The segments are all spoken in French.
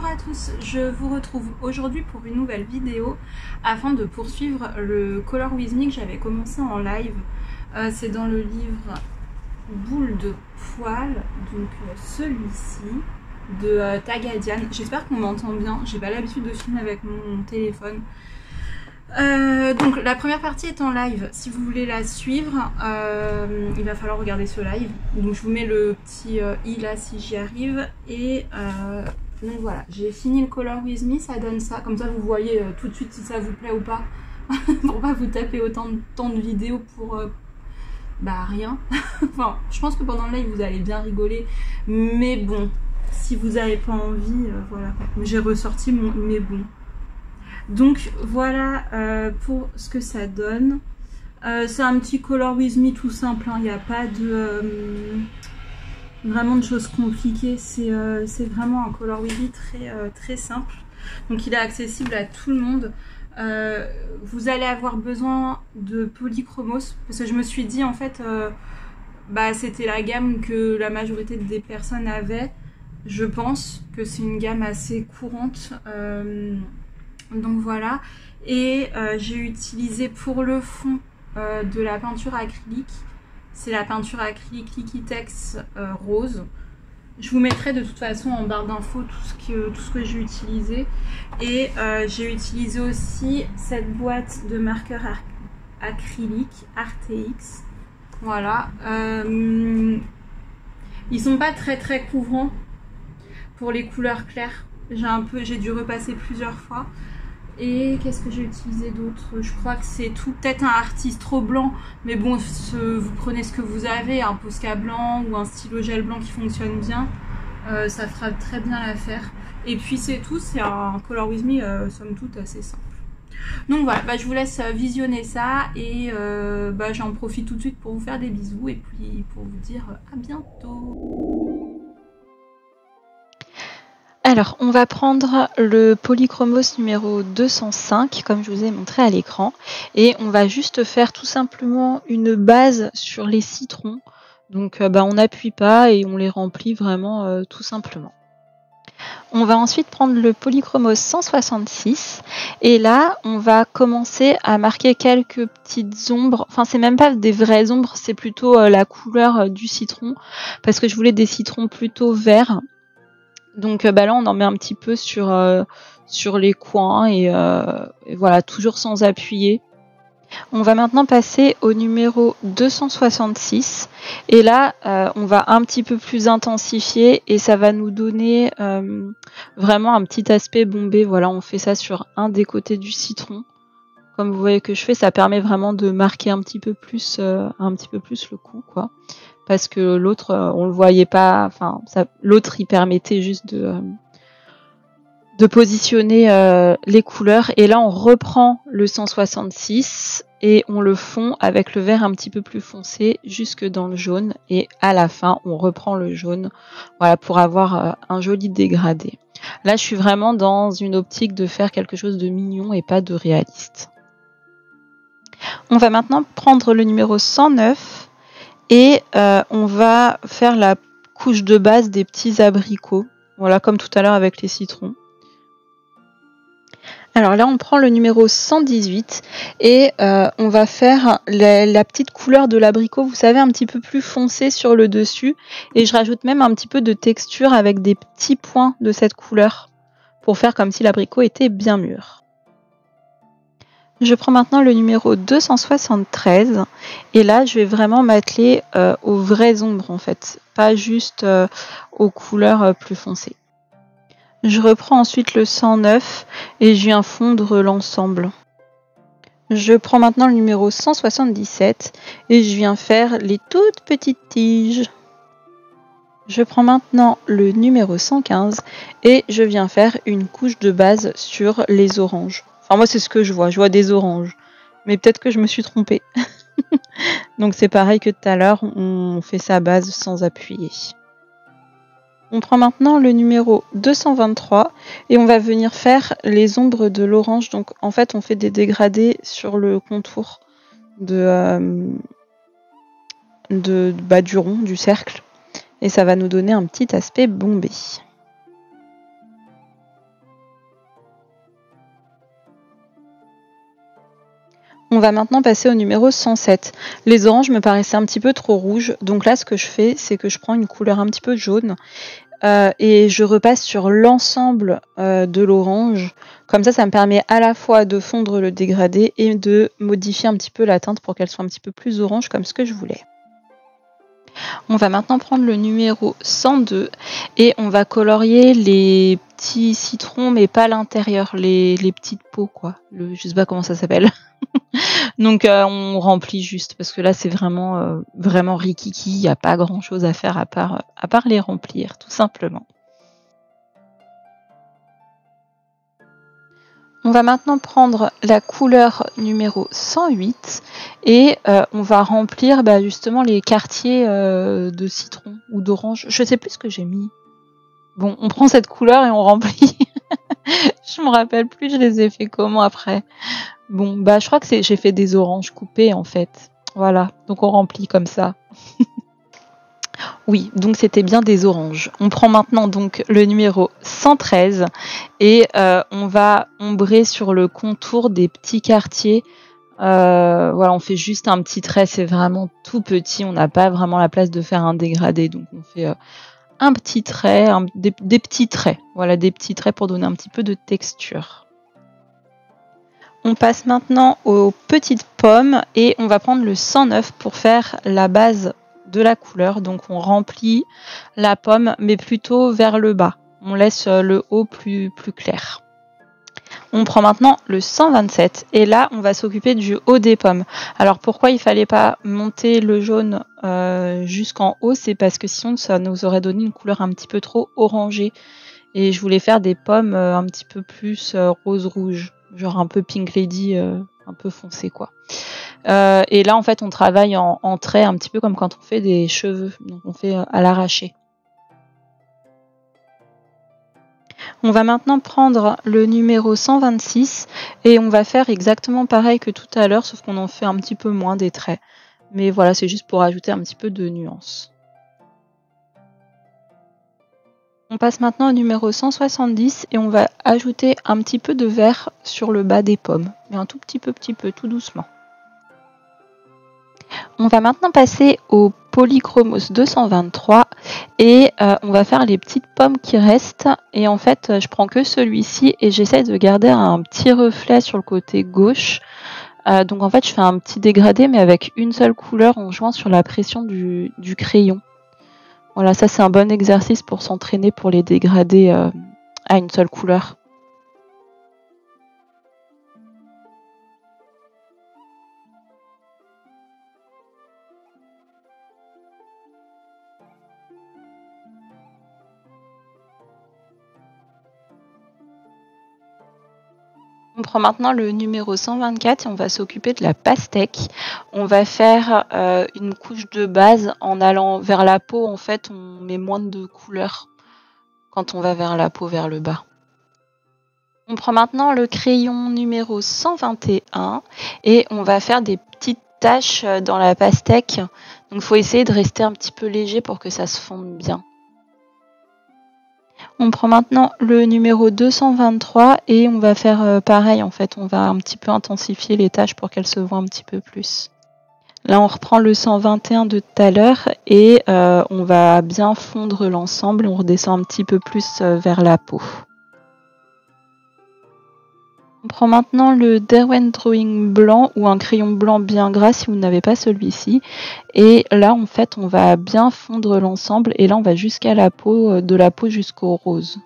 à tous, je vous retrouve aujourd'hui pour une nouvelle vidéo afin de poursuivre le Color With Me que j'avais commencé en live. C'est dans le livre Boule de poil, donc celui-ci de Tagadian. J'espère qu'on m'entend bien, j'ai pas l'habitude de filmer avec mon téléphone. Donc la première partie est en live. Si vous voulez la suivre, il va falloir regarder ce live. Donc je vous mets le petit i là si j'y arrive. Et donc voilà, j'ai fini le Color With Me, ça donne ça. Comme ça vous voyez tout de suite si ça vous plaît ou pas. Pour pas vous taper autant de temps de vidéos pour bah rien. Enfin, je pense que pendant le live vous allez bien rigoler. Mais bon, si vous n'avez pas envie, voilà. J'ai ressorti mon mais bon. Donc voilà pour ce que ça donne. C'est un petit Color With Me tout simple, il n'y a pas de vraiment de choses compliquées. C'est vraiment un Color With Me très simple. Donc il est accessible à tout le monde. Vous allez avoir besoin de polychromos parce que je me suis dit en fait bah, c'était la gamme que la majorité des personnes avaient. Je pense que c'est une gamme assez courante. Donc voilà, et j'ai utilisé pour le fond de la peinture acrylique. C'est la peinture acrylique Liquitex rose. Je vous mettrai de toute façon en barre d'infos tout ce que j'ai utilisé. Et j'ai utilisé aussi cette boîte de marqueurs acryliques Artx. Voilà. Ils sont pas très couvrants pour les couleurs claires. J'ai dû repasser plusieurs fois. Et qu'est-ce que j'ai utilisé d'autre? Je crois que c'est tout. Peut-être un artiste trop blanc. Mais bon, vous prenez ce que vous avez. Un Posca blanc ou un stylo gel blanc qui fonctionne bien. Ça fera très bien l'affaire. Et puis c'est tout. C'est un Color With Me, somme toute, assez simple. Donc voilà, bah, je vous laisse visionner ça. Et bah, j'en profite tout de suite pour vous faire des bisous. Et puis pour vous dire à bientôt. Alors, on va prendre le Polychromos numéro 205, comme je vous ai montré à l'écran, et on va juste faire tout simplement une base sur les citrons. Donc, bah, on n'appuie pas et on les remplit vraiment tout simplement. On va ensuite prendre le Polychromos 166, et là, on va commencer à marquer quelques petites ombres. Enfin, c'est même pas des vraies ombres, c'est plutôt la couleur du citron, parce que je voulais des citrons plutôt verts. Donc bah là on en met un petit peu sur les coins et voilà, toujours sans appuyer. On va maintenant passer au numéro 266 et là on va un petit peu plus intensifier et ça va nous donner vraiment un petit aspect bombé. Voilà, on fait ça sur un des côtés du citron. Comme vous voyez que je fais, ça permet vraiment de marquer un petit peu plus le coup, quoi. Parce que l'autre, on le voyait pas. Enfin, l'autre, il permettait juste de positionner les couleurs. Et là, on reprend le 166 et on le fond avec le vert un petit peu plus foncé jusque dans le jaune. Et à la fin, on reprend le jaune, voilà, pour avoir un joli dégradé. Là, je suis vraiment dans une optique de faire quelque chose de mignon et pas de réaliste. On va maintenant prendre le numéro 109 et on va faire la couche de base des petits abricots. Voilà, comme tout à l'heure avec les citrons. Alors là, on prend le numéro 118 et on va faire la petite couleur de l'abricot, vous savez, un petit peu plus foncé sur le dessus. Et je rajoute même un petit peu de texture avec des petits points de cette couleur pour faire comme si l'abricot était bien mûr. Je prends maintenant le numéro 273 et là je vais vraiment m'atteler aux vraies ombres en fait, pas juste aux couleurs plus foncées. Je reprends ensuite le 109 et je viens fondre l'ensemble. Je prends maintenant le numéro 177 et je viens faire les toutes petites tiges. Je prends maintenant le numéro 115 et je viens faire une couche de base sur les oranges. Enfin, moi, c'est ce que je vois des oranges. Mais peut-être que je me suis trompée. Donc, c'est pareil que tout à l'heure, on fait sa base sans appuyer. On prend maintenant le numéro 223 et on va venir faire les ombres de l'orange. Donc, en fait, on fait des dégradés sur le contour du rond, du cercle. Et ça va nous donner un petit aspect bombé. On va maintenant passer au numéro 107. Les oranges me paraissaient un petit peu trop rouges, donc là ce que je fais, c'est que je prends une couleur un petit peu jaune et je repasse sur l'ensemble de l'orange. Comme ça me permet à la fois de fondre le dégradé et de modifier un petit peu la teinte pour qu'elle soit un petit peu plus orange comme ce que je voulais. On va maintenant prendre le numéro 102 et on va colorier les petits citrons, mais pas l'intérieur, les petites peaux, quoi. Je sais pas comment ça s'appelle. Donc on remplit juste, parce que là c'est vraiment, vraiment rikiki, il n'y a pas grand chose à faire à part les remplir, tout simplement. On va maintenant prendre la couleur numéro 108 et on va remplir justement les quartiers de citron ou d'orange. Je sais plus ce que j'ai mis. Bon, on prend cette couleur et on remplit. Je me rappelle plus, je les ai fait comment après. Bon, je crois que j'ai fait des oranges coupées en fait. Voilà, donc on remplit comme ça. Oui, donc c'était bien des oranges. On prend maintenant donc le numéro 113 et on va ombrer sur le contour des petits quartiers. Voilà, on fait juste un petit trait, c'est vraiment tout petit, on n'a pas vraiment la place de faire un dégradé, donc on fait un petit trait, des petits traits. Voilà, des petits traits pour donner un petit peu de texture. On passe maintenant aux petites pommes et on va prendre le 109 pour faire la base de la couleur. Donc on remplit la pomme mais plutôt vers le bas. On laisse le haut plus clair. On prend maintenant le 127 et là on va s'occuper du haut des pommes. Alors pourquoi il fallait pas monter le jaune jusqu'en haut, c'est parce que sinon ça nous aurait donné une couleur un petit peu trop orangée. Et je voulais faire des pommes un petit peu plus rose-rouge, genre un peu Pink Lady, un peu foncé quoi. Et là en fait on travaille en traits un petit peu comme quand on fait des cheveux, donc on fait à l'arraché. On va maintenant prendre le numéro 126 et on va faire exactement pareil que tout à l'heure, sauf qu'on en fait un petit peu moins des traits. Mais voilà, c'est juste pour ajouter un petit peu de nuance. On passe maintenant au numéro 170 et on va ajouter un petit peu de vert sur le bas des pommes, mais un tout petit peu, tout doucement. On va maintenant passer au Polychromos 223 et on va faire les petites pommes qui restent. Et en fait, je prends que celui-ci et j'essaie de garder un petit reflet sur le côté gauche. Donc en fait, je fais un petit dégradé mais avec une seule couleur en jouant sur la pression du crayon. Voilà, ça c'est un bon exercice pour s'entraîner pour les dégradés à une seule couleur. On prend maintenant le numéro 124 et on va s'occuper de la pastèque. On va faire une couche de base en allant vers la peau. En fait, on met moins de couleurs quand on va vers la peau, vers le bas. On prend maintenant le crayon numéro 121 et on va faire des petites taches dans la pastèque. Donc, il faut essayer de rester un petit peu léger pour que ça se fonde bien. On prend maintenant le numéro 223 et on va faire pareil en fait, on va un petit peu intensifier les tâches pour qu'elles se voient un petit peu plus. Là on reprend le 121 de tout à l'heure et on va bien fondre l'ensemble, on redescend un petit peu plus vers la peau. On prend maintenant le Derwent Drawing blanc ou un crayon blanc bien gras si vous n'avez pas celui-ci. Et là, en fait, on va bien fondre l'ensemble et là, on va jusqu'à la peau, de la peau jusqu'au rose.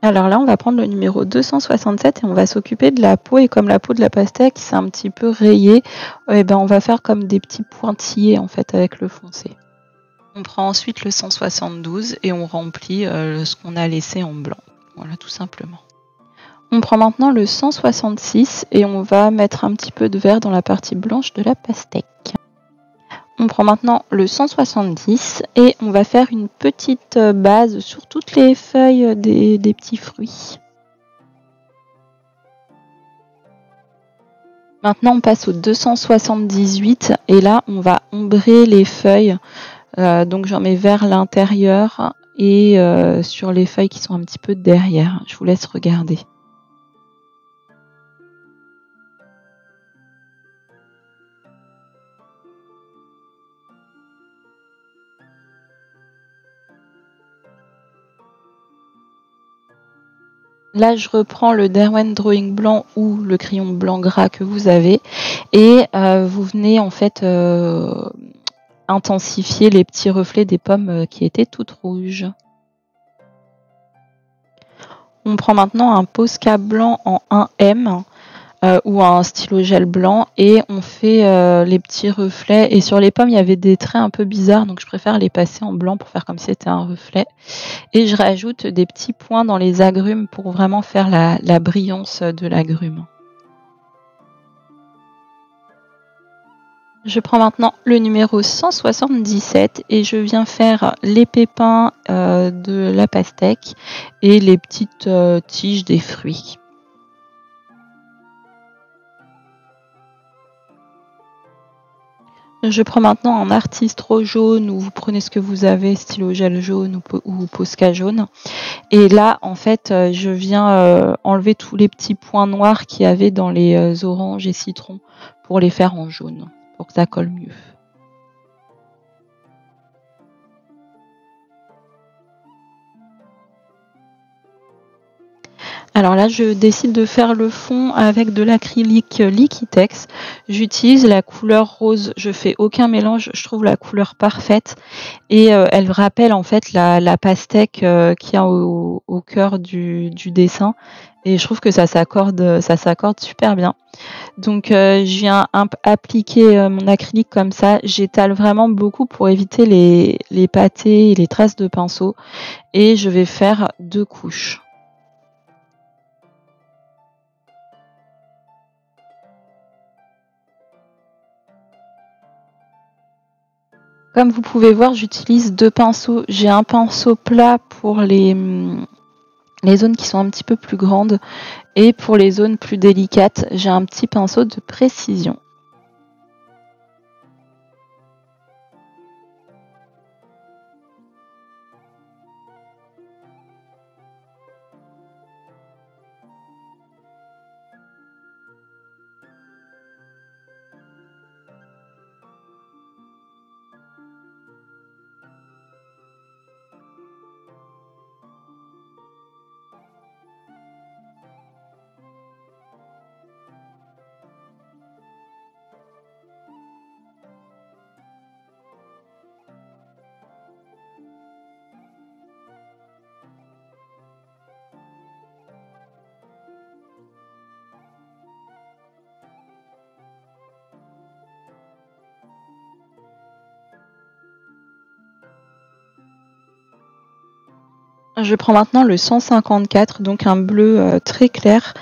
Alors là, on va prendre le numéro 267 et on va s'occuper de la peau. Et comme la peau de la pastèque, c'est un petit peu rayé, on va faire comme des petits pointillés en fait avec le foncé. On prend ensuite le 172 et on remplit ce qu'on a laissé en blanc. Voilà, tout simplement. On prend maintenant le 166 et on va mettre un petit peu de vert dans la partie blanche de la pastèque. On prend maintenant le 170 et on va faire une petite base sur toutes les feuilles des petits fruits. Maintenant, on passe au 278 et là, on va ombrer les feuilles. Donc, j'en mets vers l'intérieur et sur les feuilles qui sont un petit peu derrière. Je vous laisse regarder. là, je reprends le Derwent Drawing blanc ou le crayon blanc gras que vous avez et vous venez en fait intensifier les petits reflets des pommes qui étaient toutes rouges. On prend maintenant un Posca blanc en 1M ou un stylo gel blanc et on fait les petits reflets. Et sur les pommes, il y avait des traits un peu bizarres, donc je préfère les passer en blanc pour faire comme si c'était un reflet. Et je rajoute des petits points dans les agrumes pour vraiment faire la brillance de l'agrume. Je prends maintenant le numéro 177 et je viens faire les pépins de la pastèque et les petites tiges des fruits. Je prends maintenant un artistro jaune ou vous prenez ce que vous avez, stylo gel jaune ou Posca jaune. Et là, en fait, je viens enlever tous les petits points noirs qu'il y avait dans les oranges et citrons pour les faire en jaune, pour que ça colle mieux. Alors là, je décide de faire le fond avec de l'acrylique Liquitex. J'utilise la couleur rose. Je fais aucun mélange. Je trouve la couleur parfaite et elle rappelle en fait la pastèque qu'il y a au cœur du dessin. Et je trouve que ça s'accorde super bien. Donc je viens appliquer mon acrylique comme ça. J'étale vraiment beaucoup pour éviter les pâtés et les traces de pinceau. Et je vais faire 2 couches. Comme vous pouvez voir, j'utilise 2 pinceaux. J'ai un pinceau plat pour les zones qui sont un petit peu plus grandes et pour les zones plus délicates, j'ai un petit pinceau de précision. Je prends maintenant le 154, donc un bleu très clair.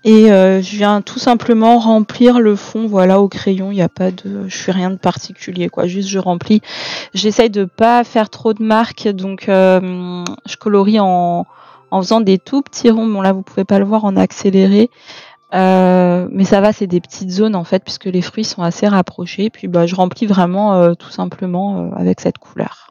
Et je viens tout simplement remplir le fond, voilà, au crayon. Il n'y a pas de, je fais rien de particulier, quoi. Juste je remplis. J'essaye de pas faire trop de marques, donc je colorie en faisant des tout petits ronds. Bon là, vous pouvez pas le voir en accéléré, mais ça va, c'est des petites zones en fait, puisque les fruits sont assez rapprochés. Puis bah, je remplis vraiment tout simplement avec cette couleur.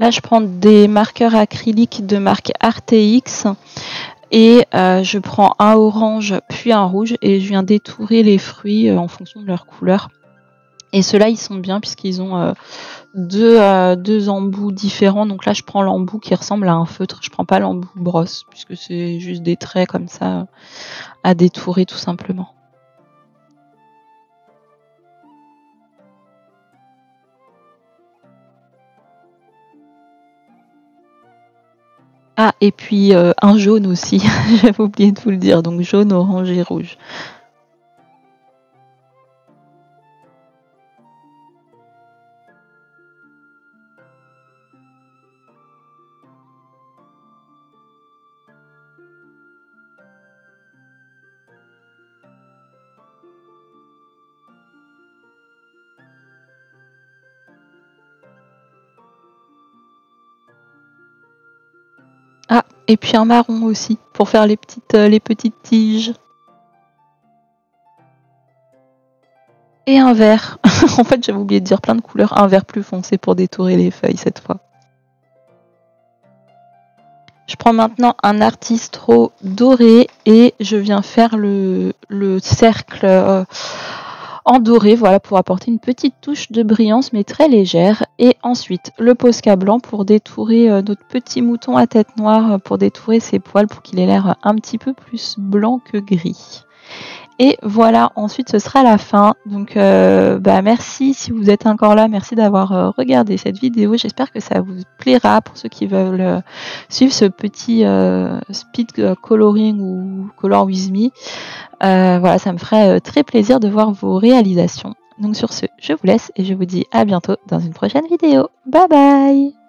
Là, je prends des marqueurs acryliques de marque ArtX et je prends un orange puis un rouge et je viens détourer les fruits en fonction de leur couleur. Et ceux-là, ils sont bien puisqu'ils ont deux embouts différents. Donc là, je prends l'embout qui ressemble à un feutre. Je prends pas l'embout brosse puisque c'est juste des traits comme ça à détourer tout simplement. Ah, et puis un jaune aussi, j'avais oublié de vous le dire, donc jaune, orange et rouge. Ah, et puis un marron aussi, pour faire les petites tiges. Et un vert. En fait, j'avais oublié de dire plein de couleurs. Un vert plus foncé pour détourer les feuilles cette fois. Je prends maintenant un artistro doré et je viens faire le cercle en doré, voilà, pour apporter une petite touche de brillance mais très légère. Et ensuite le Posca blanc pour détourer notre petit mouton à tête noire, pour détourer ses poils pour qu'il ait l'air un petit peu plus blanc que gris. Et voilà, ensuite ce sera la fin. Donc merci si vous êtes encore là, merci d'avoir regardé cette vidéo. J'espère que ça vous plaira pour ceux qui veulent suivre ce petit speed coloring ou color with me. Voilà, ça me ferait très plaisir de voir vos réalisations. Donc sur ce, je vous laisse et je vous dis à bientôt dans une prochaine vidéo. Bye bye!